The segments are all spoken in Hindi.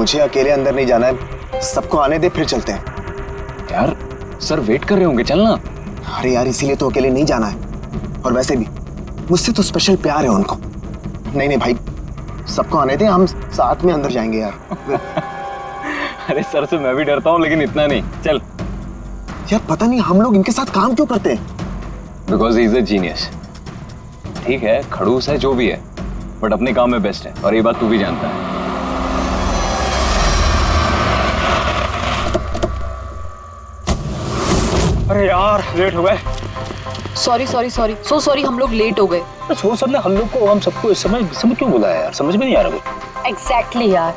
मुझे अकेले अंदर नहीं जाना है, सबको आने दे फिर चलते हैं। यार सर वेट कर रहे होंगे, चलना। अरे यार इसीलिए तो अकेले नहीं जाना है, और वैसे भी मुझसे तो स्पेशल प्यार है उनको। नहीं नहीं भाई, सबको आने दे, हम साथ में अंदर जाएंगे यार। अरे सर से मैं भी डरता हूँ, लेकिन इतना नहीं, चल। यार पता नहीं हम लोग इनके साथ काम क्यों करते हैं। Because he is a genius. ठीक है, खड़ूस है, जो भी है, बट अपने काम में बेस्ट है, और ये बात तू भी जानता है। अरे यार लेट हो गए। Sorry sorry sorry, so sorry, हम लोग लेट हो गए। वो सब ने हम सबको इस समय क्यों बुलाया यार, समझ में नहीं आ रहा कुछ। एग्जैक्टली यार,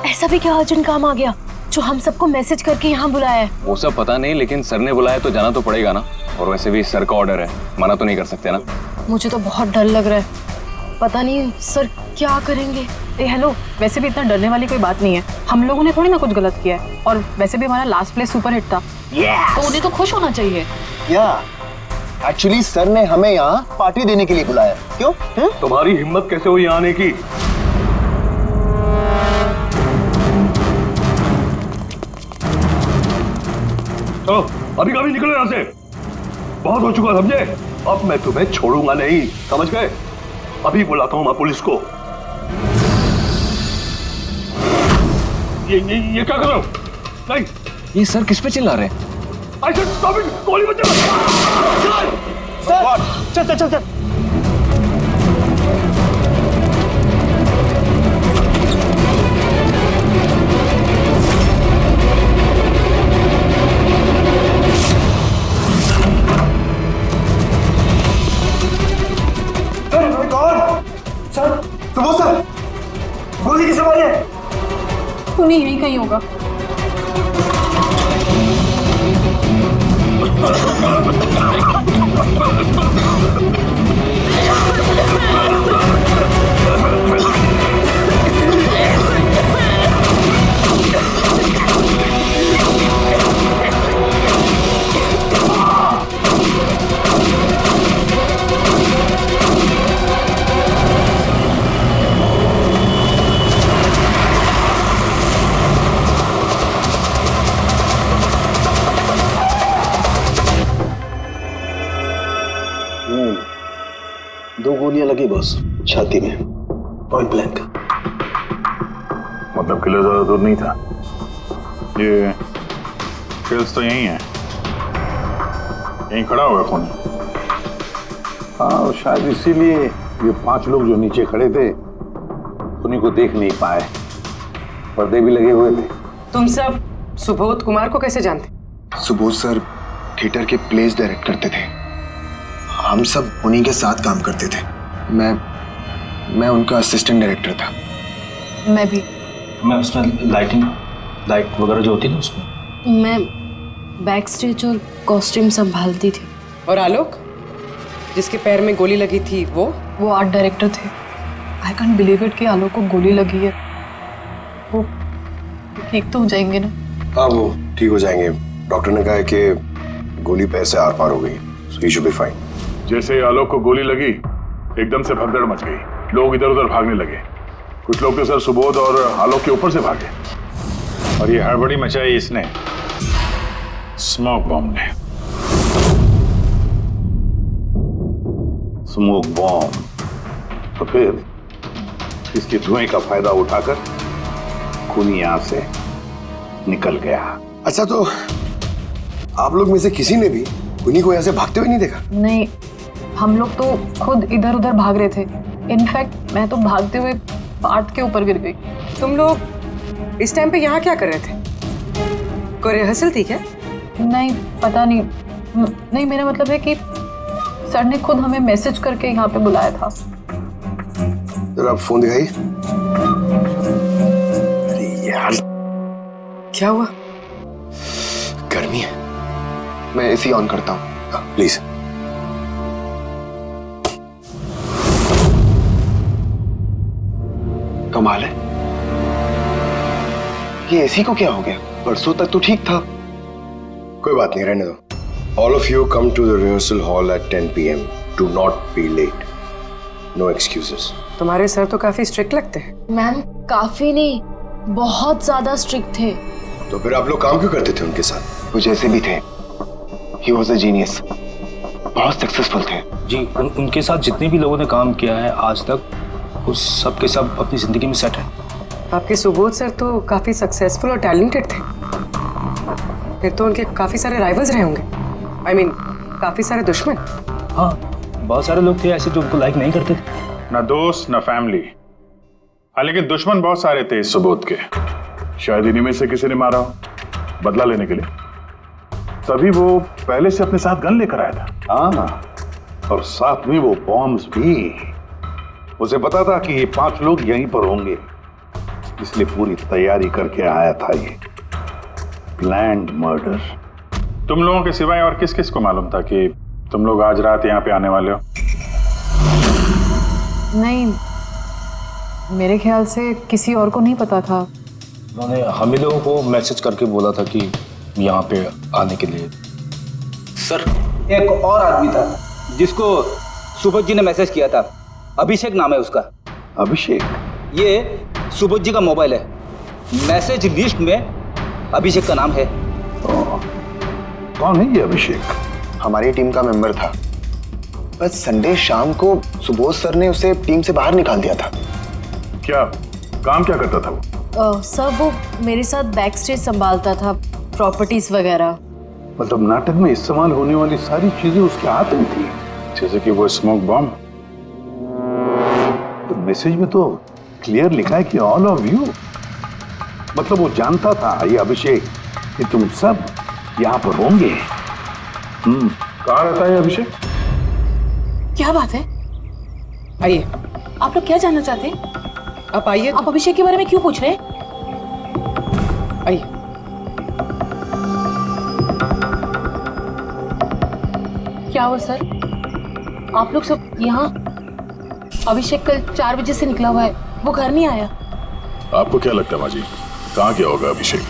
ऐसा भी क्या अर्जेंट काम आ गया जो हम सबको मैसेज करके यहाँ बुलाया है? वो सब पता नहीं, लेकिन सर ने बुलाया तो जाना तो पड़ेगा ना, और वैसे भी सर का ऑर्डर है, मना तो नहीं कर सकते ना। मुझे तो बहुत डर लग रहा है, पता नहीं सर क्या करेंगे। ए हेलो, वैसे भी इतना डरने वाली कोई बात नहीं है, हम लोगों ने थोड़ी ना कुछ गलत किया है, और वैसे भी हमारा लास्ट प्ले सुपर हिट था। तो उन्हें तो खुश होना चाहिए। एक्चुअली सर ने हमें यहाँ पार्टी देने के लिए बुलाया। क्यों? तुम्हारी हिम्मत कैसे हुई यहाँ आने की? चलो अभी कभी निकलो यहाँ से, बहुत हो चुका समझे। अब मैं तुम्हें छोड़ूंगा नहीं, समझ गए? अभी बुलाता हूँ मैं पुलिस को। ये क्या कर रहे हो? नहीं, ये सर किस पे चिल्ला रहे हैं? I said stop it! गोली मत चला! चल चल चल चल। सर, सुबोध सर, गोली किसे मारी है? उन्हें यही कहीं होगा। दो गोलियां लगी बॉस, छाती में, पॉइंट ब्लैंक। मतलब किलो ज्यादा दूर नहीं था। ये फिल्स तो यही है, यहीं खड़ा हुआ खून। हाँ, शायद इसीलिए ये 5 लोग जो नीचे खड़े थे उन्हीं को देख नहीं पाए, पर्दे भी लगे हुए थे। तुम सब सुबोध कुमार को कैसे जानते? सुबोध सर थिएटर के प्लेस डायरेक्ट करते थे, हम सब उन्हीं के साथ काम करते थे। मैं उनका असिस्टेंट डायरेक्टर था। मैं भी। मैं उसमें लाइट वगैरह जो होती है ना उसमें। मैं बैक स्टेज और कॉस्ट्यूम संभालती थी। और आलोक, जिसके पैर में गोली लगी थी, वो आर्ट डायरेक्टर थे। आई कांट बिलीव इट कि आलोक को गोली लगी है। वो ठीक तो हो जाएंगे ना? हाँ, वो ठीक हो जाएंगे। डॉक्टर ने कहा है कि गोली पैर से आर पार हो गई, सो ही शुड बी फाइन। जैसे आलोक को गोली लगी, एकदम से भगदड़ मच गई, लोग इधर उधर भागने लगे। कुछ लोग तो सर सुबोध और आलोक के ऊपर से भागे, और ये हड़बड़ी मचाई इसने, स्मोक बॉम्ब ने। स्मोक बॉम्ब, तो फिर इसके धुएं का फायदा उठाकर खूनी यहां से निकल गया। अच्छा, तो आप लोग में से किसी ने भी उन्हीं को यहाँ से भागते हुए नहीं देखा? नहीं, हम लोग तो खुद इधर उधर भाग रहे थे। इनफैक्ट मैं तो भागते हुए पार्ट के ऊपर गिर गई। तुम लोग इस टाइम पे यहाँ क्या कर रहे थे? कोई रिहर्सल थी क्या? नहीं, पता नहीं। नहीं, मेरा मतलब है कि सर ने खुद हमें मैसेज करके यहाँ पे बुलाया था। जरा फोन दिखाइए। अरे यार, क्या हुआ? गर्मी है। मैं एसी ऑन करता हूँ। प्लीज। कमाल है, ये एसी को क्या हो गया? परसों तक तो ठीक था। कोई बात नहीं, रहने दो। All of you come to the rehearsal hall at 10 PM. Do not be late. No excuses. तुम्हारे सर तो काफी स्ट्रिक्ट लगते हैं। मैम, काफी नहीं, बहुत ज्यादा स्ट्रिक्ट थे। तो फिर आप लोग काम क्यों करते थे उनके साथ? वो जैसे भी थे, ही वॉज अ जीनियस, बहुत सक्सेसफुल थे। जी उनके साथ जितने भी लोगों ने काम किया है आज तक, वो सब के सब अपनी जिंदगी में सेट है। आपके सुबोध सर तो काफी सक्सेसफुल और टैलेंटेड थे, फिर तो उनके काफी सारे राइवल्स रहे होंगे। I mean, काफी सारे दुश्मन। हाँ, बहुत सारे लोग थे ऐसे जो उनको लाइक नहीं करते थे। ना दोस्त ना फैमिली, हाँ लेकिन दुश्मन बहुत सारे थे इस सुबोध के। शायद इन्हीं में से किसी ने मारा हो बदला लेने के लिए, तभी वो पहले से अपने साथ गन लेकर आया था। हाँ, और साथ में वो बॉम्ब्स भी। उसे पता था कि ये 5 लोग यहीं पर होंगे, इसलिए पूरी तैयारी करके आया था। ये प्लान्ड मर्डर। तुम लोगों के सिवाय और किस किस को मालूम था कि तुम लोग आज रात यहाँ पे आने वाले हो? नहीं, मेरे ख्याल से किसी और को नहीं पता था। उन्होंने हम ही लोगों को मैसेज करके बोला था कि यहाँ पे आने के लिए। सर, एक और आदमी था जिसको सुबोध जी ने मैसेज किया था, अभिषेक नाम है उसका। अभिषेक? ये सुबोध जी का मोबाइल है, मैसेज लिस्ट में अभिषेक का नाम है। कौन है ये अभिषेक? हमारी टीम का मेंबर था, बस संडे शाम को सुबोध सर ने उसे टीम से बाहर निकाल दिया था। क्या काम क्या करता था वो? सर वो मेरे साथ बैक स्टेज संभालता था, प्रॉपर्टीज वगैरह। मतलब नाटक में इस्तेमाल होने वाली सारी चीजें उसके हाथ में थी, जैसे कि वो स्मोक बॉम्ब। तो मैसेज में तो क्लियर लिखा है कि ऑल ऑफ यू। मतलब वो जानता था ये अभिषेक कि तुम सब यहाँ पर होंगे। कहाँ रहता है अभिषेक? क्या बात है? आइए, आप लोग क्या जानना चाहते हैं? आप आइए। आप अभिषेक के बारे में क्यों पूछ रहे हैं? आइए। क्या हुआ सर? आप लोग सब यहाँ? अभिषेक कल 4 बजे से निकला हुआ है, वो घर नहीं आया। आपको क्या लगता है माँ जी, कहाँ गया होगा अभिषेक?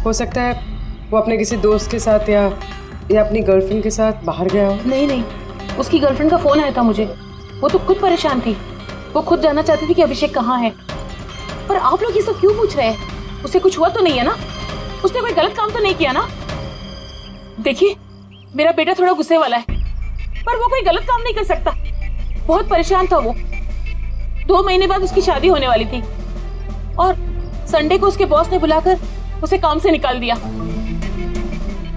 हो सकता है वो अपने किसी दोस्त के साथ या अपनी गर्लफ्रेंड के साथ बाहर गया हो। नहीं, उसकी गर्लफ्रेंड का फोन आया था मुझे, वो तो खुद परेशान थी, वो खुद जानना चाहती थी कि अभिषेक कहाँ है। पर आप लोग ये सब क्यों पूछ रहे हैं? उसे कुछ हुआ तो नहीं है ना? उसने कोई गलत काम तो नहीं किया ना? देखिए, मेरा बेटा थोड़ा गुस्से वाला है, पर वो कोई गलत काम नहीं कर सकता। बहुत परेशान था वो। 2 महीने बाद उसकी शादी होने वाली थी और संडे को उसके बॉस ने बुलाकर उसे काम से निकाल दिया।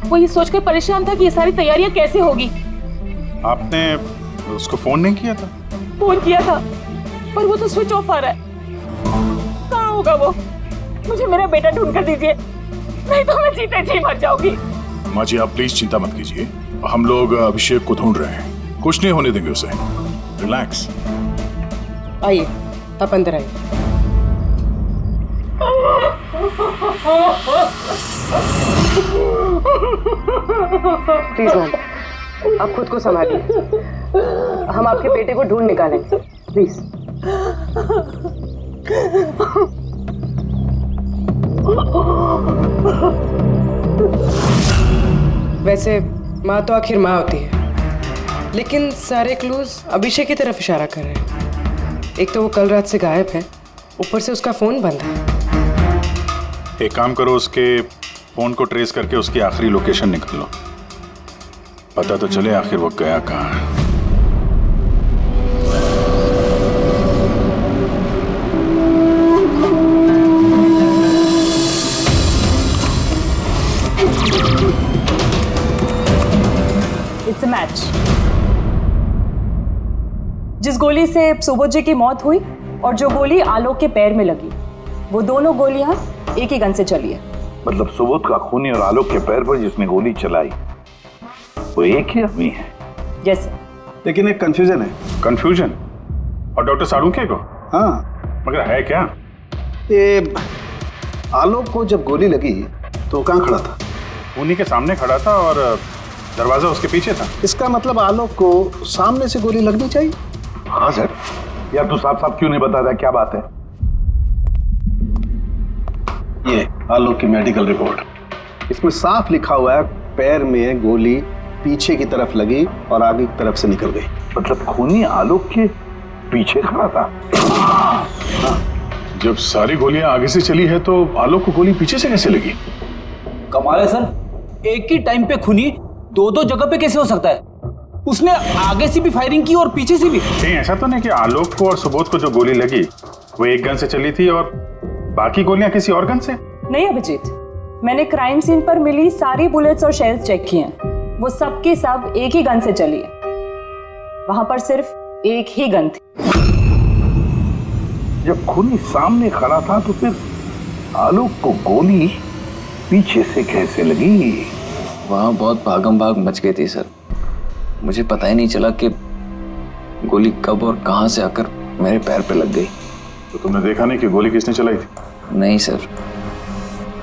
वो ये सोचकर परेशान था कि ये सारी तैयारियां कैसे होगी। आपने उसको फोन नहीं किया था? फोन किया था, पर वो तो स्विच ऑफ आ रहा है। कहाँ होगा वो? मुझे मेरा बेटा ढूंढ कर दीजिए, नहीं तो मैं जीते जी मर जाऊंगी। माँ जी आप प्लीज चिंता मत कीजिए, हम लोग अभिषेक को ढूंढ रहे हैं, कुछ नहीं होने देंगे उसे। रिलैक्स। आइए, आप अंदर आइए। प्लीज मैम, आप खुद को संभालिए, हम आपके बेटे को ढूंढ निकालेंगे। प्लीज। वैसे माँ तो आखिर माँ होती है, लेकिन सारे क्लूज अभिषेक की तरफ इशारा कर रहे हैं। एक तो वो कल रात से गायब है, ऊपर से उसका फोन बंद है। एक काम करो, उसके फोन को ट्रेस करके उसकी आखिरी लोकेशन निकाल लो, पता तो चले आखिर वो गया कहाँ है। It's a match. जिस गोली से सुबोध जी की मौत हुई और जो गोली आलोक के पैर में लगी, वो दोनों गोलियां एक ही गन से चली है। मतलब सुबोध का खूनी और आलोक के पैर पर जिसने गोली चलाई वो एक ही आदमी है। Yes sir. लेकिन एक कंफ्यूजन है। कंफ्यूजन? और डॉक्टर साळुंखे को? हाँ, मगर है क्या? ये आलोक को जब गोली लगी तो कहाँ खड़ा था? उन्हीं के सामने खड़ा था और दरवाजा उसके पीछे था। इसका मतलब आलोक को सामने से गोली लगनी चाहिए। हाँ सर। यार तू साफ साफ क्यों नहीं बताता, क्या बात है? ये आलोक की मेडिकल रिपोर्ट, इसमें साफ लिखा हुआ है पैर में गोली पीछे की तरफ लगी और आगे की तरफ से निकल गई। मतलब खूनी आलोक के पीछे खड़ा था। हाँ, जब सारी गोलियां आगे से चली है तो आलोक को गोली पीछे से कैसे लगी? कमाल है सर, एक ही टाइम पे खूनी दो दो जगह पे कैसे हो सकता है? उसने आगे से भी फायरिंग की और पीछे से भी। कहीं ऐसा तो नहीं कि आलोक को और सुबोध को जो गोली लगी वो एक गन से चली थी और बाकी गोलियां किसी और गन से? नहीं अभिजीत, मैंने क्राइम सीन पर मिली सारी बुलेट्स और शेल्स चेक किए हैं। वो सब की सब एक ही गन से चली है। वहां पर सिर्फ एक ही गन थी। जब खूनी सामने खड़ा था तो फिर आलोक को गोली पीछे से कैसे लगी? वहां बहुत भागम भाग मच गई थी सर। मुझे पता ही नहीं चला कि गोली कब और कहां से आकर मेरे पैर पे लग गई। तो तुमने देखा नहीं कि गोली किसने चलाई थी? नहीं सर,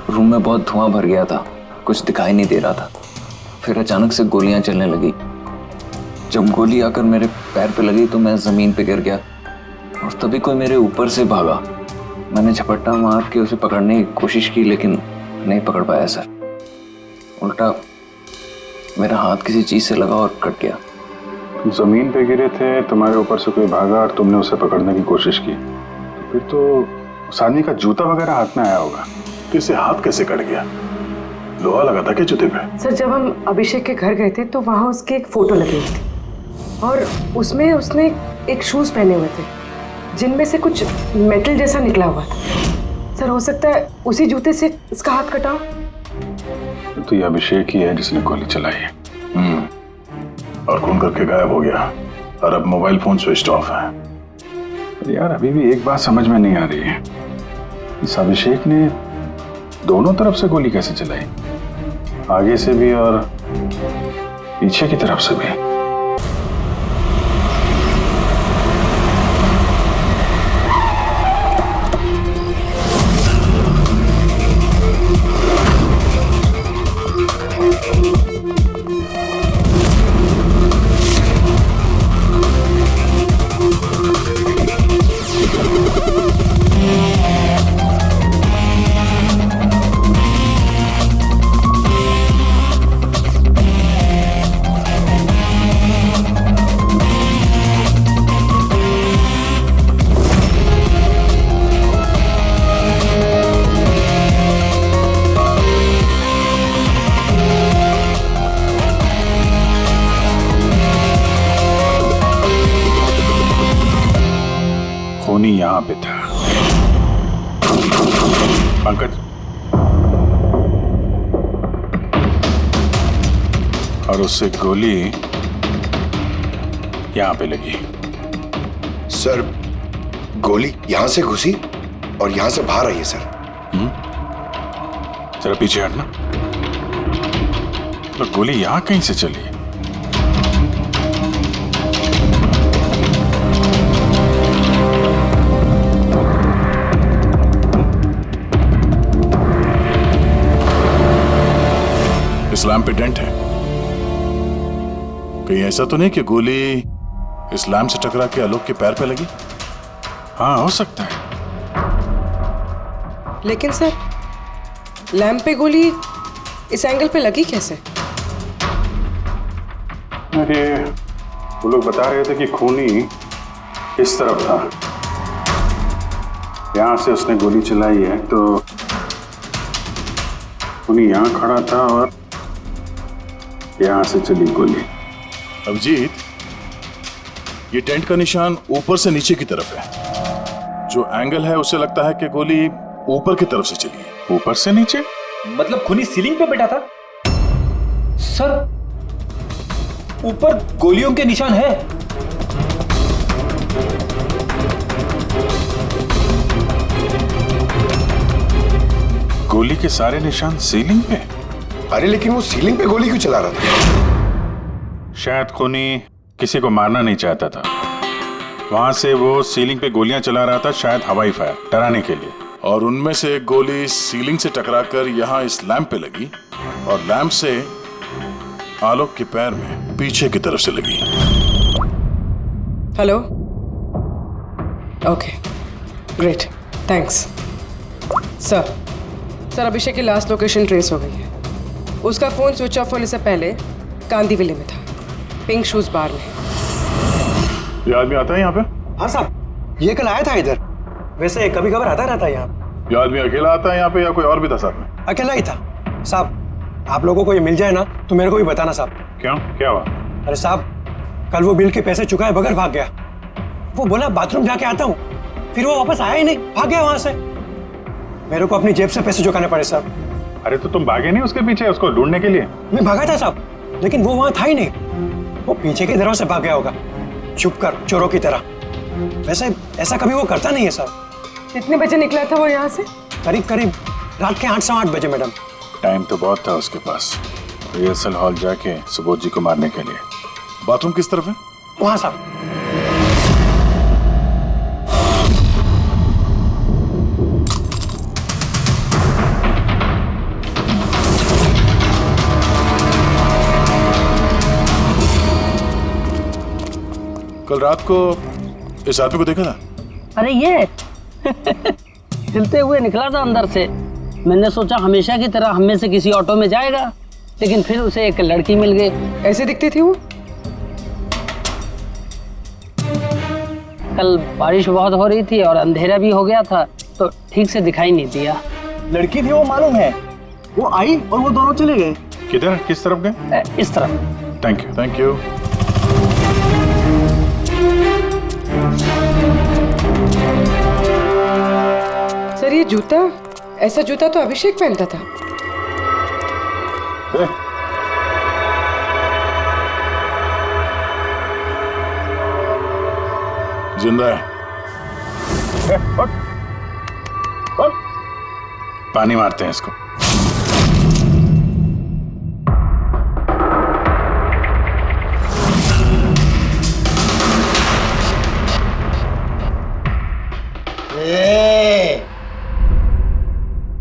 रूम में बहुत धुआं भर गया था, कुछ दिखाई नहीं दे रहा था। फिर अचानक से गोलियां चलने लगी। जब गोली आकर मेरे पैर पे लगी तो मैं जमीन पे गिर गया और तभी कोई मेरे ऊपर से भागा। मैंने झपट्टा मार के उसे पकड़ने की कोशिश की लेकिन नहीं पकड़ पाया सर। उल्टा मेरा हाथ किसी चीज से लगा और कट गया। जमीन पे गिरे थे, तुम्हारे ऊपर से कोई भागा और तुमने उसे पकड़ने की कोशिश की, तो फिर तो उस आदमी का जूता वगैरह हाथ में आया होगा। तो इसे हाथ कैसे कट गया? लोहा लगा था क्या जूते पे? सर, जब हम अभिषेक के घर गए थे तो वहाँ उसकी एक फोटो लगी हुई थी और उसमें उसने एक शूज पहने हुए थे जिनमें से कुछ मेटल जैसा निकला हुआ था। सर, हो सकता है उसी जूते से इसका हाथ कटा हो। तो ये अभिषेक ही है जिसने गोली चलाई है। और खून करके गायब हो गया और अब मोबाइल फोन स्विच ऑफ है। पर यार अभी भी एक बात समझ में नहीं आ रही है, इस अभिषेक ने दोनों तरफ से गोली कैसे चलाई? आगे से भी और पीछे की तरफ से भी। खूनी यहां पे था। पंकज, और उससे गोली यहां पे लगी। सर, गोली यहां से घुसी और यहां से बाहर आई है सर। जरा पीछे हटना। तो गोली यहां कहीं से चली? इस लैम्प पे डेंट है। कहीं ऐसा तो नहीं कि गोली इस लैम्प से टकरा के आलोक के पैर पे लगी? हाँ, हो सकता है। लेकिन सर, लैंप पे गोली इस एंगल पे लगी कैसे? अरे वो लोग बता रहे थे कि खूनी इस तरफ था, यहां से उसने गोली चलाई है, तो खूनी यहां खड़ा था और यहां से चली गोली। अभिजीत, ये टेंट का निशान ऊपर से नीचे की तरफ है। जो एंगल है उससे लगता है कि गोली ऊपर की तरफ से चली है। ऊपर से नीचे? मतलब खूनी सीलिंग पे बैठा था? सर, ऊपर गोलियों के निशान है। गोली के सारे निशान सीलिंग पे? अरे लेकिन वो सीलिंग पे गोली क्यों चला रहा था? शायद खूनी किसी को मारना नहीं चाहता था, वहां से वो सीलिंग पे गोलियां चला रहा था, शायद हवाई फायर, डराने के लिए। और उनमें से एक गोली सीलिंग से टकराकर यहाँ इस लैंप पे लगी और लैंप से आलोक के पैर में पीछे की तरफ से लगी। Hello, okay, great, thanks. Sir, Abhishek की लास्ट लोकेशन ट्रेस हो गई है। उसका फोन स्विच ऑफ होने से पहले कांदीवली में था, पिंक शूज बार में। ये आदमी आता है यहाँ पे? हाँ साहब, ये कल आया था इधर। वैसे कभी कभार आता रहता है यहाँ। ये आदमी अकेला आता है यहाँ पे या कोई और भी था साथ में? अकेला ही था साहब। आप लोगों को ये मिल जाए ना तो मेरे को भी बताना साहब। क्यों, क्या हुआ? अरे साहब, कल वो बिल के पैसे चुकाए बगैर भाग गया। वो बोला बाथरूम जाके आता हूँ, फिर वो वापस आया ही नहीं, भाग गया वहां से। मेरे को अपनी जेब से पैसे चुकाने पड़े साहब। अरे तो तुम भागे नहीं उसके पीछे उसको ढूंढने के लिए? मैं भागा था साहब, लेकिन वो वहां था ही नहीं। वो पीछे के दरवाजे से भाग गया होगा, छुप कर चोरों की तरह। वैसे ऐसा कभी वो करता नहीं है साहब। कितने बजे निकला था वो यहाँ से? करीब करीब रात के 8 सवा 8 बजे मैडम। टाइम तो बहुत था उसके पास रिहर्सल हॉल जाके सुबोध जी को मारने के लिए। बाथरूम किस तरफ है? वहां साहब। कल रात को इस आदमी को देखा था? अरे ये हिलते हुए निकला था अंदर से। मैंने सोचा हमेशा की तरह हम में से किसी ऑटो में जाएगा, लेकिन फिर उसे एक लड़की मिल गई। ऐसे दिखती थी वो? कल बारिश बहुत हो रही थी और अंधेरा भी हो गया था, तो ठीक से दिखाई नहीं दिया। लड़की थी वो मालूम है, वो आई और वो दोनों चले गए। किधर, किस तरफ गए? इस तरफ। Thank you, thank you. Sir ये जूता, ऐसा जूता तो अभिषेक पहनता था। जिंदा है। पानी मारते हैं इसको।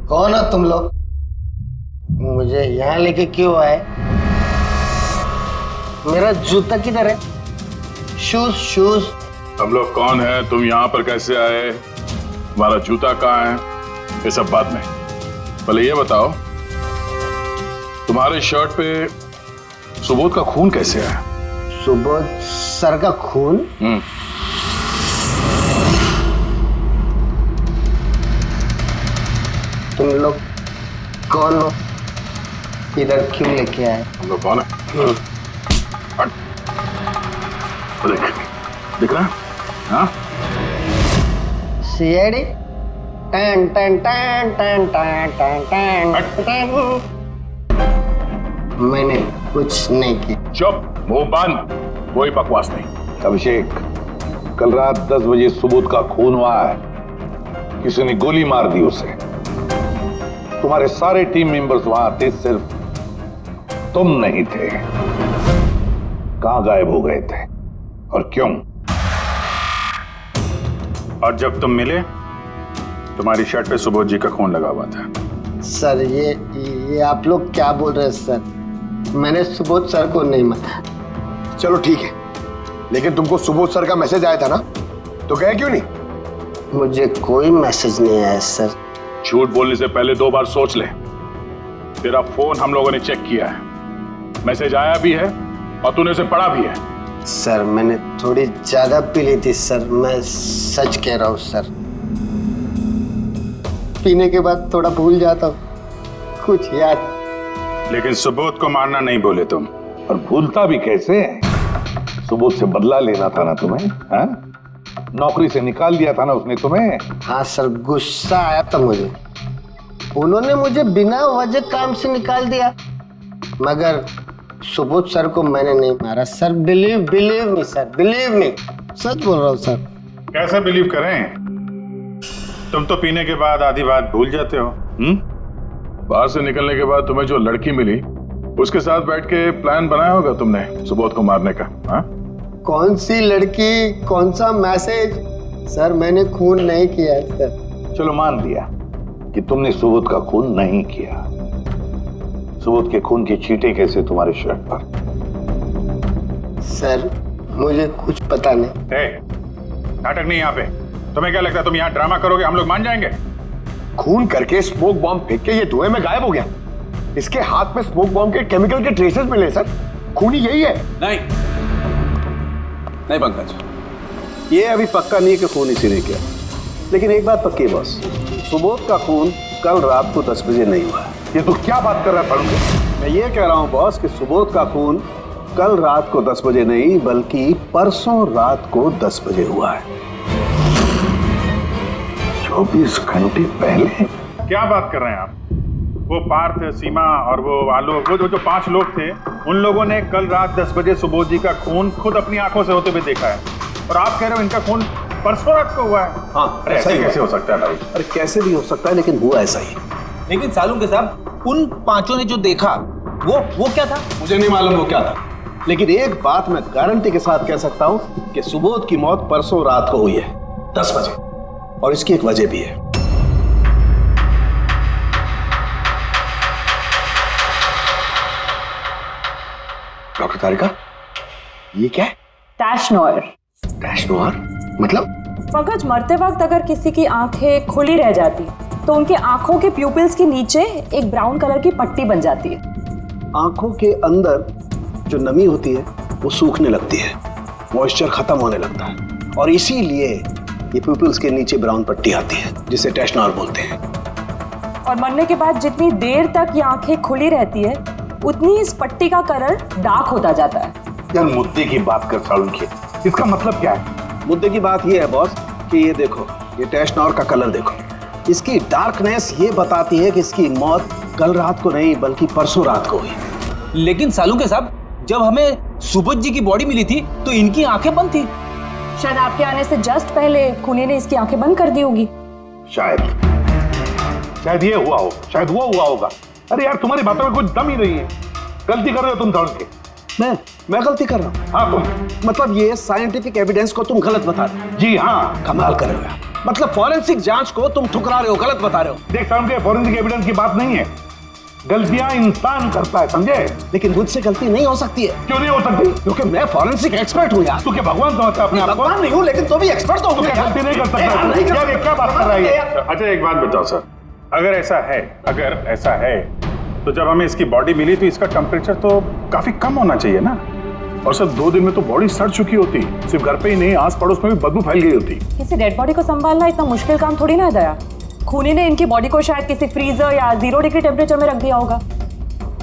कौन हो तुम लोग? मुझे यहाँ लेके क्यों आए? मेरा जूता किधर है? Shoes shoes. हम लोग कौन है, तुम यहाँ पर कैसे आए, तुम्हारा जूता कहाँ है, ये सब बात नहीं। पहले ये बताओ तुम्हारे शर्ट पे सुबोध का खून कैसे आया? सुबोध सर का खून? तुम लोग कौन हो? इधर क्यों लेके आए? हम लोग कौन है? देख, दिख रहा? हाँ? सीआईडी? टन टन टन टन टन टन टन। मैंने कुछ नहीं किया। चुप, मुंह बंद, कोई बकवास नहीं। अभिषेक, कल रात 10 बजे सुबोध का खून हुआ है। किसी ने गोली मार दी उसे। तुम्हारे सारे टीम मेंबर्स वहां थे, सिर्फ तुम नहीं थे। कहां गायब हो गए थे और क्यों? और जब तुम मिले तुम्हारी शर्ट पे सुबोध जी का खून लगा हुआ था। सर ये आप लोग क्या बोल रहे हैं सर? मैंने सुबोध सर को नहीं मारा। चलो ठीक है, लेकिन तुमको सुबोध सर का मैसेज आया था ना, तो गए क्यों नहीं? मुझे कोई मैसेज नहीं आया सर। झूठ बोलने से पहले 2 बार सोच ले। तेरा फोन हम लोगों ने चेक किया है, मैसेज आया भी है और तूने उसे पढ़ा भी है। सर मैंने थोड़ी ज्यादा पी ली थी सर, मैं सच कह रहा हूँ सर। पीने के बाद थोड़ा भूल जाता हूँ, कुछ याद। लेकिन सुबोध को मारना नहीं बोले तुम। और भूलता भी कैसे? सुबोध से बदला लेना था ना तुम्हें, हाँ? नौकरी से निकाल दिया था ना उसने तुम्हें। हाँ सर, गुस्सा आया था मुझे। उन्होंने मुझे बिना वजह काम से निकाल दिया, मगर सुबोध सर को मैंने नहीं मारा sir. Believe me sir, believe me, सच बोल रहा हूँ सर। कैसे बिलीव करें? तुम तो पीने के बाद आधी बात भूल जाते हो। बाहर से निकलने के बाद तुम्हें जो लड़की मिली उसके साथ बैठ के प्लान बनाया होगा तुमने सुबोध को मारने का। हाँ? कौन सी लड़की, कौन सा मैसेज? सर मैंने खून नहीं किया सर। चलो मान लिया कि तुमने सुबोध का खून नहीं किया। सुबोध के खून के छींटे कैसे तुम्हारे शर्ट पर? सर मुझे कुछ पता नहीं। नाटक नहीं यहाँ पे। तुम्हें क्या लगता है तुम यहाँ ड्रामा करोगे हम लोग मान जाएंगे? खून करके स्मोक बॉम्ब फेंक के ये धुएं में गायब हो गया। इसके हाथ में स्मोक बॉम्ब के केमिकल के ट्रेसेस मिले सर। खूनी यही है। नहीं पंकज, ये अभी पक्का नहीं है कि खून इसी ने किया। लेकिन एक बात पक्की है बॉस, सुबोध का खून कल रात को 10 बजे नहीं हुआ। ये तो क्या बात कर रहा है फारूक? मैं ये कह रहा हूँ बॉस कि सुबोध का खून कल रात को 10 बजे नहीं बल्कि परसों रात को 10 बजे हुआ है, 24 घंटे पहले। क्या बात कर रहे हैं आप? वो पार्थ, सीमा और वो आलोक, वो जो 5 लोग थे, उन लोगों ने कल रात 10 बजे सुबोध जी का खून खुद अपनी आंखों से होते हुए देखा है, और आप कह रहे हो इनका खून परसों रात को हुआ है? हाँ, अरे ऐसे कैसे हो सकता है भाई? अरे कैसे भी हो सकता है, लेकिन हुआ ऐसा ही। लेकिन सालुंके के साहब, उन 5 ने जो देखा वो क्या था? मुझे नहीं मालूम वो क्या था, लेकिन एक बात मैं गारंटी के साथ कह सकता हूं कि सुबोध की मौत परसों रात को हुई है 10 बजे, और इसकी एक वजह भी है। डॉक्टर तारिका, ये क्या है? टैश नोयर। टैश नोयर मतलब? पंकज, मरते वक्त अगर किसी की आंखें खुली रह जाती तो उनके आंखों के प्यूपिल्स के नीचे एक ब्राउन कलर की पट्टी बन जाती है। आंखों के अंदर जो नमी होती है वो सूखने लगती है, मॉइस्चर खत्म होने लगता है, और इसीलिए ये प्यूपिल्स के नीचे ब्राउन पट्टी आती है जिसे टैश नोयर बोलते हैं। और मरने के बाद जितनी देर तक ये आंखें खुली रहती है उतनी इस पट्टी का कलर डार्क होता जाता है। यार मुद्दे की बात कर सालुंके, इसका मतलब क्या है? मुद्दे की बात ये है बॉस कि ये देखो, ये टैश नोयर का कलर देखो, इसकी डार्कनेस ये बताती है कि इसकी मौत कल रात को नहीं बल्कि परसों रात को हुई। लेकिन सालुंके साहब, जब हमें सुबोध जी की बॉडी मिली थी तो इनकी आंखें बंद थी। शायद आपके आने से जस्ट पहले खूनी ने इसकी आंखें बंद कर दी होगी। शायद ये हुआ हो, शायद वो हुआ होगा। अरे यार, तुम्हारी बातों में कुछ दम ही नहीं है। गलती कर रहे हो तुम सालुंके। मैं गलती कर रहा हूँ? हाँ तुम। मतलब ये साइंटिफिक एविडेंस को तुम गलत बता रहे हो? जी हाँ। कमाल कर रहे हो यार। मतलब फॉरेंसिक जांच को तुम ठुकरा रहे हो, गलत बता रहे हो। देख सालुंके, फॉरेंसिक एविडेंस की बात नहीं है, गलतियां इंसान करता है, समझे? लेकिन मुझसे गलती नहीं हो सकती है। क्यों नहीं हो सकती? क्योंकि मैं फॉरेंसिक एक्सपर्ट हूँ यार। तू क्या भगवान समझता है अपने आप को? भगवान नहीं हूँ, लेकिन तो भी एक्सपर्ट तो हूँ। गलती नहीं कर सकता। क्या बात कर रहा है? अच्छा एक बात बताओ सर, अगर ऐसा है तो जब हमें इसकी बॉडी मिली तो इसका टेम्परेचर तो काफी कम होना चाहिए ना? और सर 2 दिन में तो बॉडी सड़ चुकी होती, सिर्फ घर पे ही नहीं आस पड़ोस में भी बदबू फैल गई होती। किसी डेड बॉडी को संभालना इतना मुश्किल काम थोड़ी ना है दया। खूनी ने इनकी बॉडी को शायद किसी फ्रीजर या 0 डिग्री टेम्परेचर में रख दिया होगा।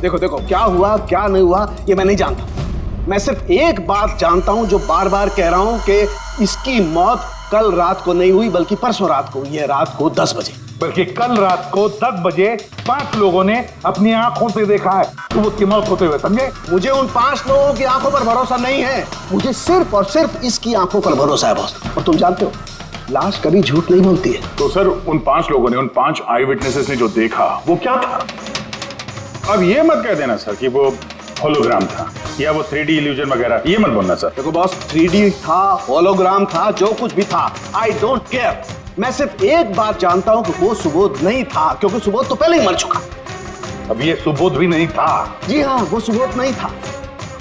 देखो क्या हुआ क्या नहीं हुआ ये मैं नहीं जानता। मैं सिर्फ एक बात जानता हूं जो बार बार कह रहा हूं कि इसकी मौत कल रात को नहीं हुई बल्कि परसों रात को हुई है, रात को 10 बजे। बल्कि कल रात को 10 बजे 5 लोगों ने अपनी आंखों से देखा है सुबोध की मौत होते हुए, समझे? मुझे उन 5 लोगों की आंखों पर भरोसा नहीं है, मुझे सिर्फ और सिर्फ इसकी आंखों पर भरोसा है बॉस। और तुम जानते हो लाश कभी झूठ नहीं बोलती है। तो सर उन 5 लोगों ने, उन 5 आई विटनेसेस ने जो देखा वो क्या था? अब ये मत कह देना सर कि वो होलोग्राम था या वो 3D इल्यूजन वगैरह, ये मत बोलना सर। देखो बॉस, 3D था, होलोग्राम था, जो कुछ भी था, आई डोंट केयर। मैं सिर्फ एक बात जानता हूं कि वो सुबोध नहीं था, क्योंकि सुबोध तो पहले ही मर चुका। अब ये सुबोध भी नहीं था। जी हाँ, वो सुबोध नहीं था,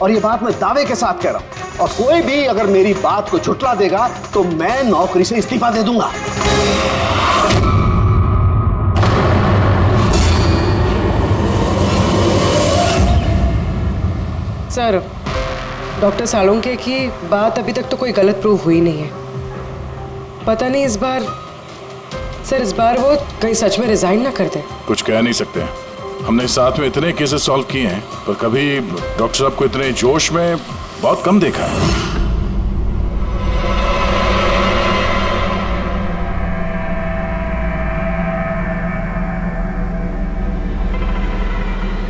और ये बात मैं दावे के साथ कह रहा हूं। और कोई भी अगर मेरी बात को झुठला देगा तो मैं नौकरी से इस्तीफा दे दूंगा। सर, डॉक्टर सालुंके की बात अभी तक तो कोई गलत प्रूव हुई नहीं है। पता नहीं इस बार वो कहीं सच में रिजाइन ना कर दे। कुछ कह नहीं सकते, हमने साथ में इतने केसेस सॉल्व किए हैं पर कभी डॉक्टर साहब को इतने जोश में बहुत कम देखा है।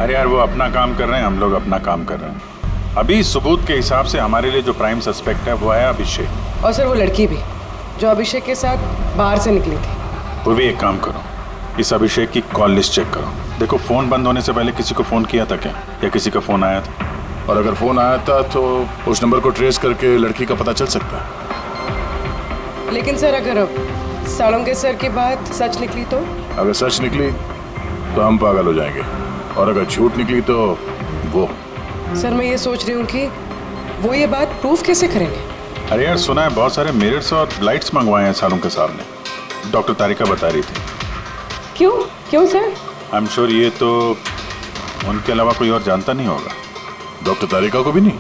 अरे यार, वो अपना काम कर रहे हैं, हम लोग अपना काम कर रहे हैं। अभी सबूत के हिसाब से हमारे लिए जो प्राइम सस्पेक्ट है वो है अभिषेक। और सर वो लड़की भी जो अभिषेक के साथ बाहर से निकली थी। वो भी एक काम करो, इस अभिषेक की कॉल लिस्ट चेक करो। देखो फोन बंद होने से पहले किसी को फोन किया था क्या, या किसी का फोन आया था? और अगर फोन आया था तो उस नंबर को ट्रेस करके लड़की का पता चल सकता है। लेकिन सर अगर सालुंके सर की बात सच निकली तो? अगर सच निकली तो हम पागल हो जाएंगे, और अगर झूठ निकली तो वो। सर मैं ये सोच रही हूँ कि वो ये बात प्रूफ कैसे करेंगे? अरे यार, सुना है बहुत सारे मिरर्स और लाइट्स मंगवाए हैं सालुंके साहब ने, डॉक्टर तारिका बता रही थी। क्यों सर? आई एम श्योर ये तो उनके अलावा कोई और जानता नहीं होगा। डॉक्टर तारिका को भी नहीं?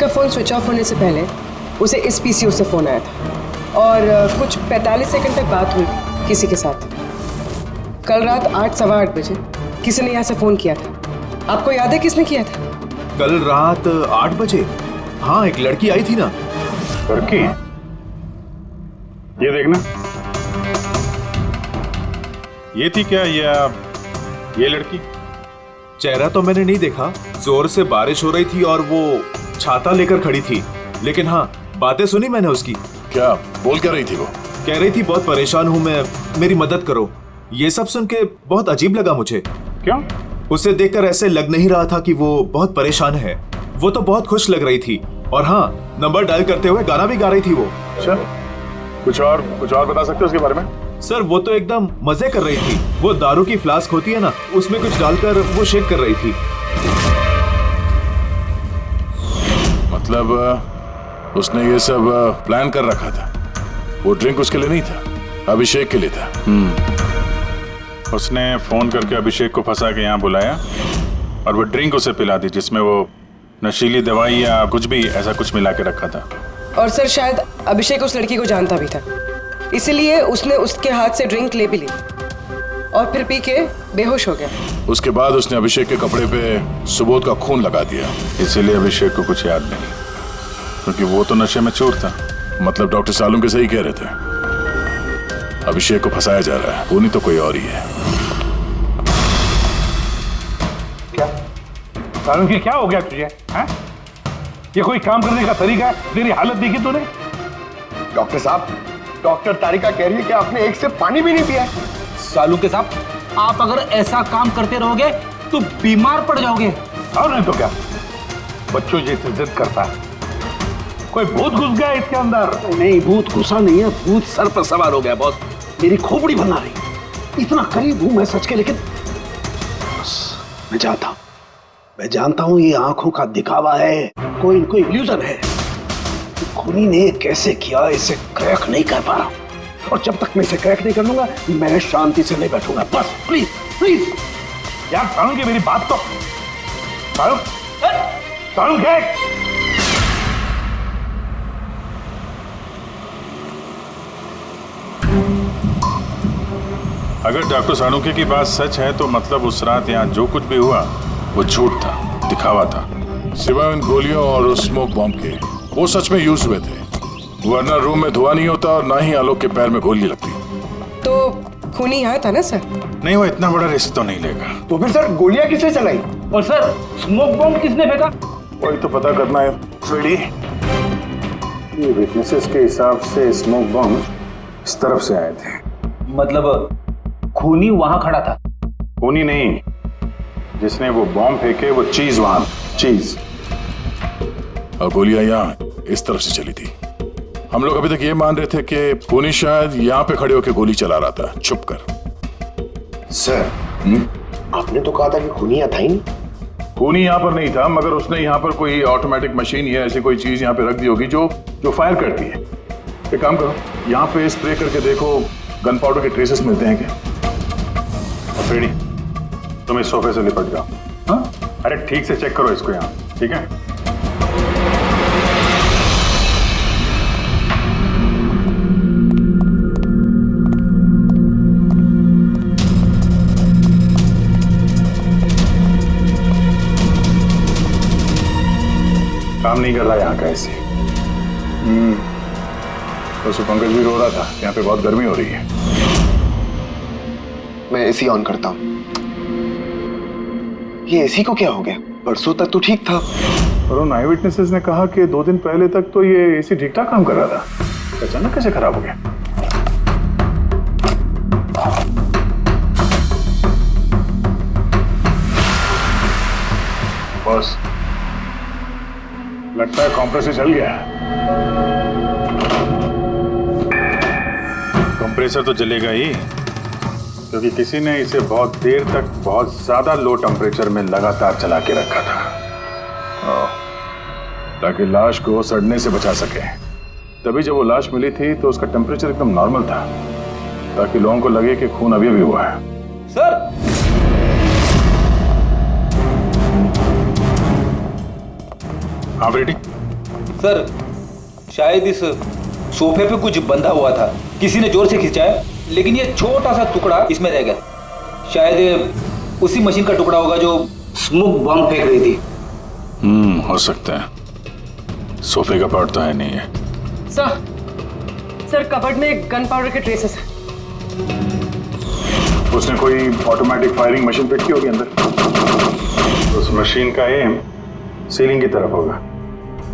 फोन स्विच ऑफ होने से पहले उसे इस पीसीओ से फोन आया था और कुछ 45 सेकंड तक बात हुई किसी के साथ। कल रात 8:15 बजे किसी ने यहाँ से फोन किया था। आपको याद है किसने किया था? कल रात 8 बजे? हाँ, एक लड़की आई थी ना। लड़की? ये देखना, ये थी क्या या ये लड़की? चेहरा तो मैंने नहीं देखा, जोर से बारिश हो रही थी और वो छाता लेकर खड़ी थी, लेकिन हाँ बातें सुनी मैंने उसकी। क्या बोल कर रही थी वो? कह रही थी बहुत परेशान हूँ मैं, मेरी मदद करो। ये सब सुन के बहुत अजीब लगा मुझे। क्यों? उसे देखकर ऐसे लग नहीं रहा था कि वो बहुत परेशान है। वो तो बहुत खुश लग रही थी और हाँ, नंबर डायल करते हुए गाना भी गा रही थी वो। अच्छा, कुछ और बता सकते हो उसके बारे में? सर वो तो एकदम मजे कर रही थी। वो दारू की फ्लास्क होती है ना, उसमें कुछ डालकर वो शेक कर रही थी। मतलब उसने ये सब प्लान कर रखा था। वो ड्रिंक उसके लिए नहीं था, अभिषेक के लिए था। उसने फोन करके अभिषेक को फंसा के यहाँ बुलाया और वो ड्रिंक उसे पिला दी जिसमें वो नशीली दवाई या कुछ भी ऐसा कुछ मिला के रखा था। और सर शायद अभिषेक उस लड़की को जानता भी था, इसलिए उसने उसके हाथ से ड्रिंक ले भी ली और फिर पी के बेहोश हो गया। उसके बाद उसने अभिषेक के कपड़े पे सुबोध का खून लगा दिया। इसीलिए अभिषेक को कुछ याद नहीं, क्योंकि वो तो नशे में चूर था। मतलब डॉक्टर सालुंके के सही कह रहे थे, अभिषेक को फंसाया जा रहा है, वो नहीं तो कोई और ही है। क्या सालुंके, क्या हो गया तुझे? हैं? ये कोई काम करने का तरीका है? तेरी हालत देखी तूने? डॉक्टर साहब, डॉक्टर तारिका कह रही है कि आपने एक से पानी भी नहीं पिया है। सालुंके साहब, आप अगर ऐसा काम करते रहोगे तो बीमार पड़ जाओगे। और नहीं तो क्या, बच्चों जैसे जिद करता है। कोई भूत घुस गया इसके अंदर? नहीं, भूत घुसा नहीं है, भूत सर पर सवार हो गया बॉस। मेरी खोपड़ी बना रही। इतना करीब हूं मैं सच के, लेकिन बस मैं जाता हूं। मैं जानता हूं ये आंखों का दिखावा है, कोई इल्यूजन है। खूनी ने कैसे किया इसे क्रैक नहीं कर पा रहा, और जब तक मैं इसे क्रैक नहीं कर लूंगा मैं शांति से नहीं बैठूंगा। बस प्लीज प्लीज यार सालुंके, मेरी बात तो सालुंके। अगर डॉक्टर सालुंके की बात सच है तो मतलब उस रात यहाँ जो कुछ भी हुआ वो झूठ था, दिखावा था। सिवाय उन गोलियों और उस स्मोक बॉम्ब के, वो सच में यूज हुए थे, वरना रूम में धुआं नहीं होता और ना ही आलोक के पैर में गोली लगती। तो खूनी यहाँ था ना सर? नहीं, वो इतना बड़ा रिस्क तो नहीं लेगा। तो फिर सर गोलियां किसने चलाई? और सर स्मोक बॉम्ब किसने फेंका? वही तो पता करना है फ्रेडी। ये विटनेसेस के हिसाब से स्मोक बॉम्ब इस तरफ से आए थे। मतलब खूनी वहां खड़ा था? खूनी नहीं, जिसने वो बॉम्ब फेंके वो चीज वहां, चीज। और गोलियां यहाँ इस तरफ से चली थी। हम लोग अभी तक ये मान रहे थे कि खूनी शायद यहाँ पे खड़े होकर गोली चला रहा था छुप कर। सर आपने तो कहा था कि खूनी यहाँ था ही नहीं। खूनी यहाँ पर नहीं था, मगर उसने यहाँ पर कोई ऑटोमेटिक मशीन या ऐसी कोई चीज यहाँ पे रख दी होगी जो फायर करती है। एक काम करो, यहाँ पे स्प्रे करके देखो गन पाउडर के ट्रेसेस मिलते हैं क्या। और फ्रेडी, तुम इस सोफे से लिपट जाओ। हाँ, अरे ठीक से चेक करो इसको यहाँ, ठीक है? काम नहीं कर रहा यहाँ का ऐसे। तो पंकज भी रो रहा था, यहाँ पे बहुत गर्मी हो रही है। मैं एसी ऑन करता हूँ। ये एसी को क्या हो गया? परसों तक तो ठीक था। और उन आई विटनेसेस ने कहा कि 2 दिन पहले तक तो ये एसी ठीक ठाक काम कर रहा था, अचानक कैसे खराब हो गया? बॉस, लगता है कंप्रेसर जल गया है। कंप्रेसर तो जलेगा ही, क्योंकि किसी ने इसे बहुत देर तक बहुत ज्यादा लो टेम्परेचर में लगातार चला के रखा था, ताकि लाश को सड़ने से बचा सके। तभी जब वो लाश मिली थी तो उसका टेम्परेचर एकदम नॉर्मल था, ताकि लोगों को लगे कि खून अभी भी हुआ है। सर, आप रेडी? सर शायद इस सोफे पे कुछ बंधा हुआ था, किसी ने जोर से खींचा है, लेकिन ये छोटा सा टुकड़ा इसमें रह गया। शायद उसी मशीन का टुकड़ा होगा जो स्मोक बॉम्ब फेंक रही थी। हो सकता है। सोफे का पार्ट तो है नहीं है। सर कबर्ड में गन पाउडर के ट्रेसेस हैं। उसने कोई ऑटोमेटिक फायरिंग मशीन फिट की होगी अंदर। उस मशीन का एम सीलिंग की तरफ होगा,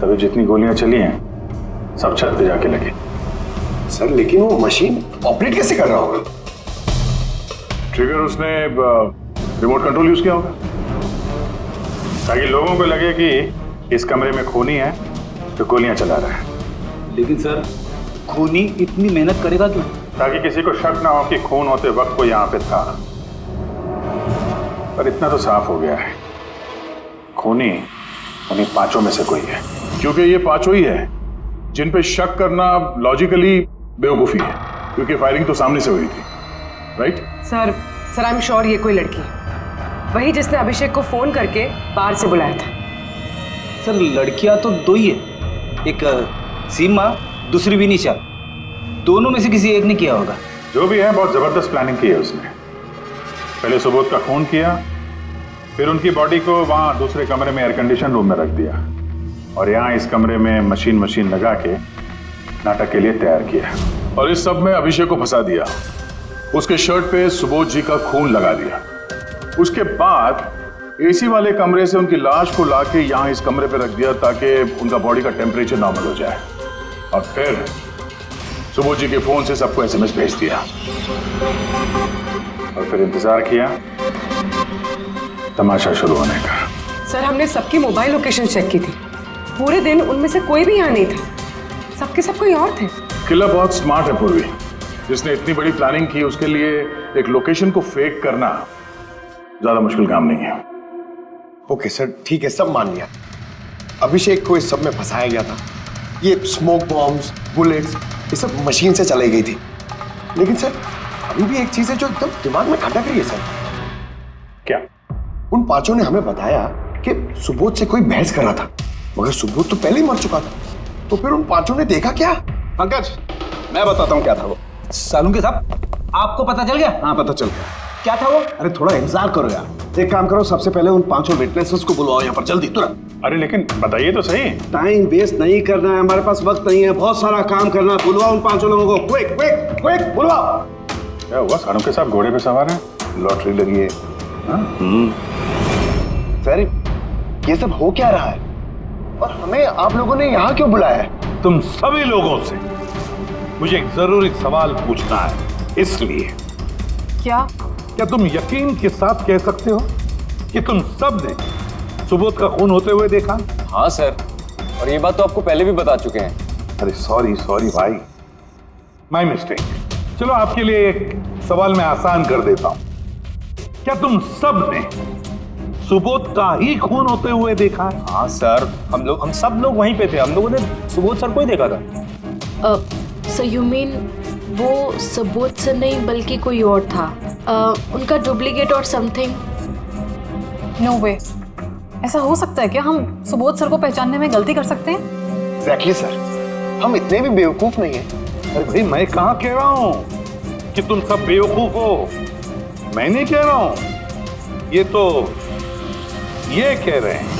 तभी जितनी गोलियां चली हैं सब छत पे जाके लगे। सर लेकिन वो मशीन ऑपरेट कैसे कर रहा होगा? ट्रिगर उसने रिमोट कंट्रोल यूज किया होगा, ताकि लोगों को लगे कि इस कमरे में खूनी है तो गोलियां चला रहा है। लेकिन सर खूनी इतनी मेहनत करेगा क्यों? ताकि किसी को शक ना हो कि खून होते वक्त वो यहाँ पे था। पर इतना तो साफ हो गया है, खूनी उन्हीं पांचों में से कोई है। क्योंकि ये पांचों ही है जिन पे शक करना लॉजिकली बेवकूफी है, क्योंकि फायरिंग तो सामने से हुई थी, right? Sir I am sure ये कोई लड़की है, वही जिसने अभिषेक को फोन करके बाहर से बुलाया था। सर लड़कियां तो दो ही है, एक सीमा, दूसरी विनीशा। दोनों में से किसी एक ने किया होगा। जो भी है बहुत जबरदस्त प्लानिंग की है उसने। पहले सुबोध का खून किया, फिर उनकी बॉडी को वहां दूसरे कमरे में एयर कंडीशन रूम में रख दिया, और यहाँ इस कमरे में मशीन लगा के नाटक के लिए तैयार किया। और इस सब में अभिषेक को फंसा दिया, उसके शर्ट पे सुबोध जी का खून लगा दिया। उसके बाद एसी वाले कमरे से उनकी लाश को लाके यहाँ इस कमरे पे रख दिया ताकि उनका बॉडी का टेम्परेचर नॉर्मल हो जाए। और फिर सुबोध जी के फोन से सबको एसएमएस भेज दिया, और फिर इंतजार किया तमाशा शुरू होने का। सर हमने सबकी मोबाइल लोकेशन चेक की थी, पूरे दिन उनमें से कोई भी यहाँ नहीं था, सबके सब कोई और थे। किला बहुत स्मार्ट है पूर्वी, जिसने इतनी बड़ी प्लानिंग की उसके लिए एक लोकेशन को फेक करना ज्यादा मुश्किल काम नहीं है। ओके सर ठीक है, सब मान लिया। अभिषेक को इस सब में फंसाया गया था, ये स्मोक बॉम्ब्स, बुलेट्स, ये सब मशीन से चलाई गई थी। लेकिन सर अभी भी एक चीज है जो एकदम दिमाग में खटक रही है सर। क्या? उन पांचों ने हमें बताया कि सुबोध से कोई बहस कर रहा था, मगर सुबोध तो पहले ही मर चुका था। तो फिर उन पांचों ने देखा क्या? पंकज मैं बताता हूँ क्या था वो। सालुंके साहब आपको पता चल गया? हाँ पता चल गया। क्या था वो? अरे थोड़ा इंतजार करो यार। एक काम करो, सबसे पहले उन पांचों विटनेसेस को बुलवाओ यहाँ पर जल्दी, तुरंत। अरे लेकिन बताइए तो सही। टाइम वेस्ट नहीं करना है, हमारे पास वक्त नहीं है, बहुत सारा काम करना है। बुलवाओ उन पांचों लोगों को, क्विक क्विक क्विक बुलवाओ। क्या हुआ? सालुंके साहब घोड़े पे सवार है, लॉटरी लगी है। सर ये सब हो क्या रहा है, और हमें आप लोगों ने यहाँ क्यों बुलाया है? तुम सभी लोगों से मुझे एक जरूरी सवाल पूछना है, इसलिए। क्या तुम यकीन के साथ कह सकते हो कि तुम सब ने सुबोध का खून होते हुए देखा? हाँ सर, और ये बात तो आपको पहले भी बता चुके हैं। अरे सॉरी भाई, माय मिस्टेक। चलो आपके लिए एक सवाल मैं आसान कर देता हूं। क्या तुम सब ने सुबोध का ही खून होते हुए देखा है? हाँ सर, हम सब लोग वहीं पे थे, हम लोगों ने सुबोध सर को ही देखा था। सर यू मीन वो सुबोध सर नहीं बल्कि कोई और था, उनका डुप्लीकेट और समथिंग? नो वे, ऐसा हो सकता है क्या? हम सुबोध सर को पहचानने में गलती कर सकते हैं? एग्जैक्टली सर, हम इतने भी बेवकूफ नहीं हैं। अरे भाई मैं कहाँ कह रहा हूं कि तुम सब बेवकूफ हो, मैं नहीं कह रहा हूं, ये तो ये कह रहे हैं।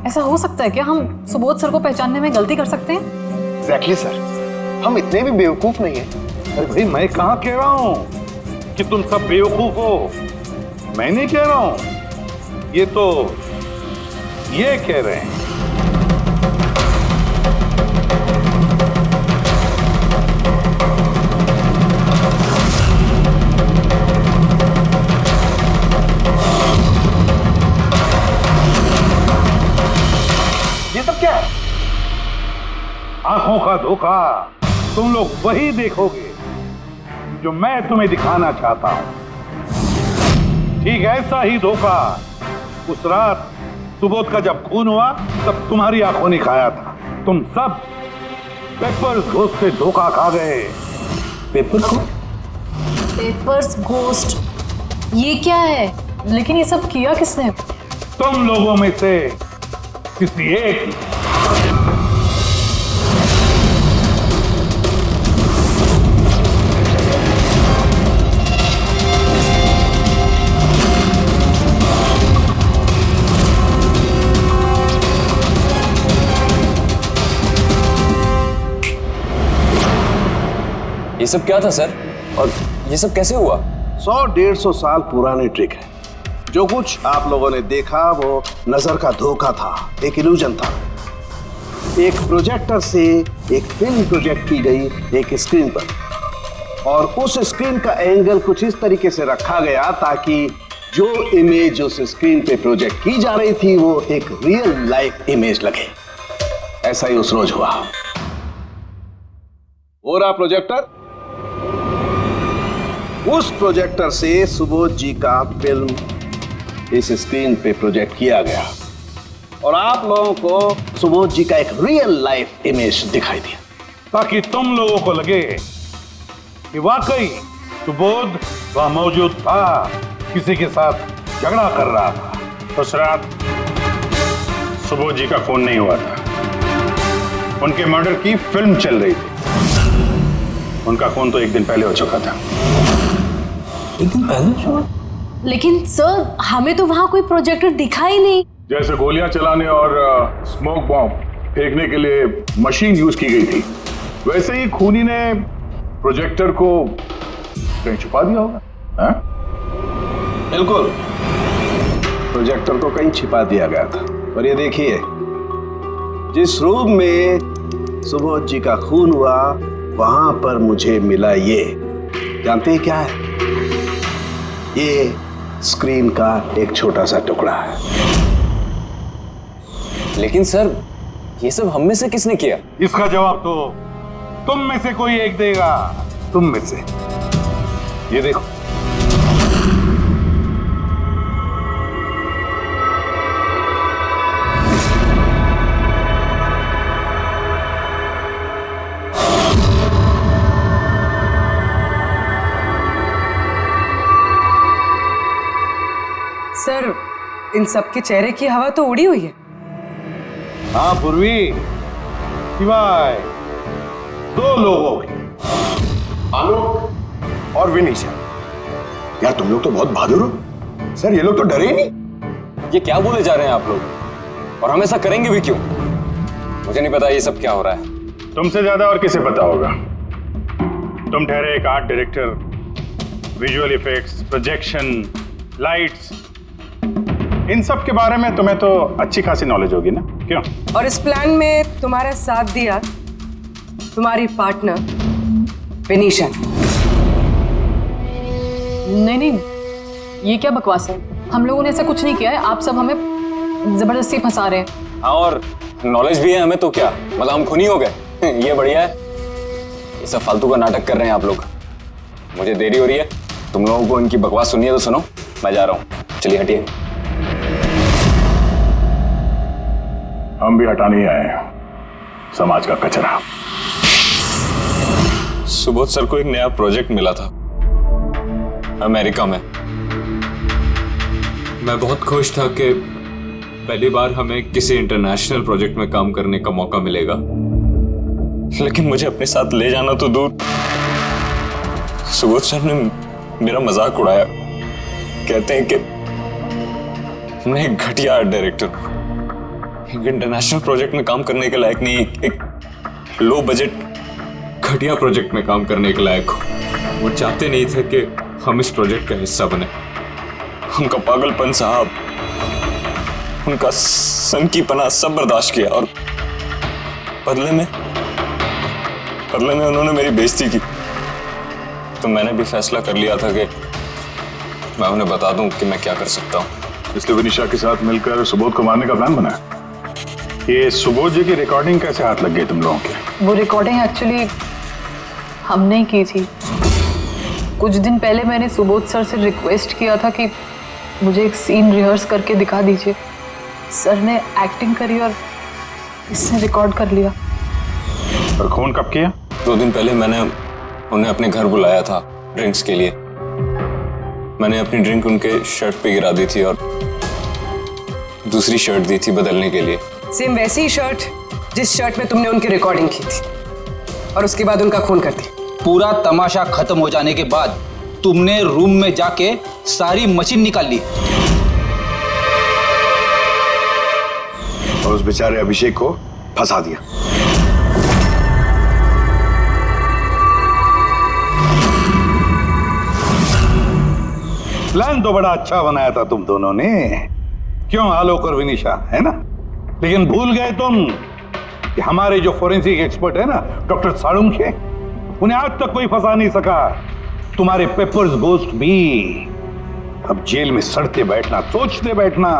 ऐसा हो सकता है क्या? हम सुबोध सर को पहचानने में गलती कर सकते हैं? एग्जैक्टली सर, हम इतने भी बेवकूफ नहीं हैं। अरे भाई मैं कहाँ कह रहा हूं कि तुम सब बेवकूफ हो, मैं नहीं कह रहा हूं, ये तो ये कह रहे हैं। ये सब क्या है? आंखों का धोखा। तुम लोग वही देखोगे जो मैं तुम्हें दिखाना चाहता हूं। ठीक ऐसा ही धोखा उस रात सुबोध का जब खून हुआ तब तुम्हारी आंखों ने खाया था। तुम सब पेपर घोष से धोखा खा गए। पेपर को? पेपर्स घोस्ट, ये क्या है? लेकिन ये सब किया किसने? तुम लोगों में से किसी एक ने। ये सब क्या था सर, और ये सब कैसे हुआ? 100-150 साल पुरानी ट्रिक है। जो कुछ आप लोगों ने देखा वो नजर का धोखा था, एक इल्यूजन था। एक प्रोजेक्टर से एक फिल्म प्रोजेक्ट की गई एक स्क्रीन पर, और उस स्क्रीन का एंगल कुछ इस तरीके से रखा गया ताकि जो इमेज उस स्क्रीन पे प्रोजेक्ट की जा रही थी वो एक रियल लाइफ इमेज लगे। ऐसा ही उस रोज हुआ। हो रहा प्रोजेक्टर, उस प्रोजेक्टर से सुबोध जी का फिल्म इस स्क्रीन पे प्रोजेक्ट किया गया और आप लोगों को सुबोध जी का एक रियल लाइफ इमेज दिखाई दिया, ताकि तुम लोगों को लगे कि वाकई सुबोध वहां मौजूद था, किसी के साथ झगड़ा कर रहा था। उस रात सुबोध जी का फोन नहीं हुआ था, उनके मर्डर की फिल्म चल रही थी। उनका फोन तो एक दिन पहले हो चुका था। एक दिन पहले? लेकिन सर, हमें तो वहां कोई प्रोजेक्टर दिखा ही नहीं। जैसे गोलियां चलाने और स्मोक बॉम्ब फेंकने के लिए मशीन यूज की गई थी, वैसे ही खूनी ने प्रोजेक्टर को कहीं छुपा दिया होगा। हाँ? बिल्कुल, प्रोजेक्टर को कहीं छिपा दिया गया था। और ये देखिए, जिस रूम में सुबोध जी का खून हुआ वहां पर मुझे मिला ये, जानते हैं क्या है? ये स्क्रीन का एक छोटा सा टुकड़ा है। लेकिन सर, ये सब हम में से किसने किया? इसका जवाब तो तुम में से कोई एक देगा। तुम में से। ये देखो, सर, इन सबके चेहरे की हवा तो उड़ी हुई है। हाँ पूर्वी, सिवाय 2 लोगों की, आलोक और विनीशा। यार तुम लोग तो बहुत बहादुर हो। सर ये लोग तो डरे ही नहीं। ये क्या बोले जा रहे हैं आप लोग, और हम ऐसा करेंगे भी क्यों? मुझे नहीं पता ये सब क्या हो रहा है। तुमसे ज्यादा और किसे पता होगा? तुम ठहरे एक art director, visual effects, projection, lights, इन सब के बारे में तुम्हें तो अच्छी खासी नॉलेज होगी ना, क्यों? और इस प्लान में तुम्हारा साथ दिया तुम्हारी पार्टनर विनीशा। नहीं, ये क्या बकवास है? हम लोगों ने ऐसा कुछ नहीं किया है। आप सब हमें जबरदस्ती फंसा रहे हैं। हाँ, और नॉलेज भी है हमें तो क्या, मतलब हम खूनी हो गए? ये बढ़िया है। ये सब फालतू का नाटक कर रहे हैं आप लोग। मुझे देरी हो रही है, तुम लोगों को इनकी बकवास सुननी है तो सुनो, मैं जा रहा हूँ। चलिए हटिए। हम भी हटाने ही आए हैं समाज का कचरा। सुबोध सर को एक नया प्रोजेक्ट मिला था अमेरिका में। मैं बहुत खुश था कि पहली बार हमें किसी इंटरनेशनल प्रोजेक्ट में काम करने का मौका मिलेगा, लेकिन मुझे अपने साथ ले जाना तो दूर। सुबोध सर ने मेरा मजाक उड़ाया, कहते हैं कि मैं एक घटिया आर्ट डायरेक्टर हूं, एक इंटरनेशनल प्रोजेक्ट में काम करने के लायक नहीं, एक लो बजट घटिया प्रोजेक्ट में काम करने के लायक हूं। वो चाहते नहीं थे कि हम इस प्रोजेक्ट का हिस्सा बने। उनका पागलपन साहब, उनका सनकीपना सब बर्दाश्त किया, और बदले में उन्होंने मेरी बेइज्जती की। तो मैंने भी फैसला कर लिया था कि मैं उन्हें बता दूं कि मैं क्या कर सकता हूं। इसलिए विनीशा के साथ मिलकर सुबोध को मारने का प्लान बना। ये सुबोध जी की रिकॉर्डिंग कैसे हाथ लग गई तुम लोगों के? वो रिकॉर्डिंग एक्चुअली हमने ही की थी। कुछ दिन पहले मैंने सुबोध सर से रिक्वेस्ट किया था कि मुझे एक सीन रिहर्स करके दिखा दीजिए। सर ने एक्टिंग करी और इसने रिकॉर्ड कर लिया। और खून कब किया? 2 दिन पहले मैंने उन्हें अपने घर बुलाया था ड्रिंक्स के लिए। मैंने अपनी ड्रिंक उनके शर्ट पे गिरा दी थी और दूसरी शर्ट दी थी बदलने के लिए। सेम वैसी ही शर्ट जिस शर्ट में तुमने उनकी रिकॉर्डिंग की थी और उसके बाद उनका खून कर दिया। पूरा तमाशा खत्म हो जाने के बाद तुमने रूम में जाके सारी मशीन निकाल ली और उस बेचारे अभिषेक को फंसा दिया। प्लान तो बड़ा अच्छा बनाया था तुम दोनों ने, क्यों आलोक और विनिशा, है ना? लेकिन भूल गए तुम कि हमारे जो फोरेंसिक एक्सपर्ट है ना डॉक्टर साळुंखे, उन्हें आज तक कोई फंसा नहीं सका। तुम्हारे पेपर्स घोस्ट भी अब जेल में सड़ते बैठना, सोचते बैठना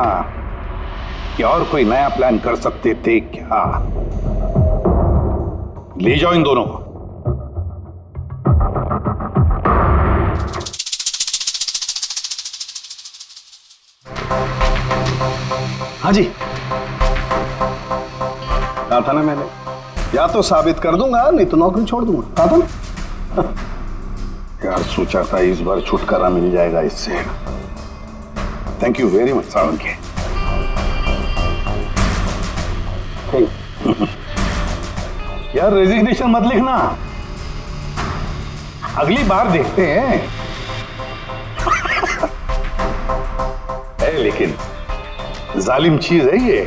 कि और कोई नया प्लान कर सकते थे क्या। ले जाओ इन दोनों को। हाँ जी, कहा था ना मैंने, या तो साबित कर दूंगा नहीं तो नौकरी छोड़ दूंगा, कहा था ना। यार सोचा था इस बार छुटकारा मिल जाएगा इससे। Thank you very much Salunkhe. यार रेजिग्नेशन मत लिखना, अगली बार देखते हैं। लेकिन जालिम चीज है ये।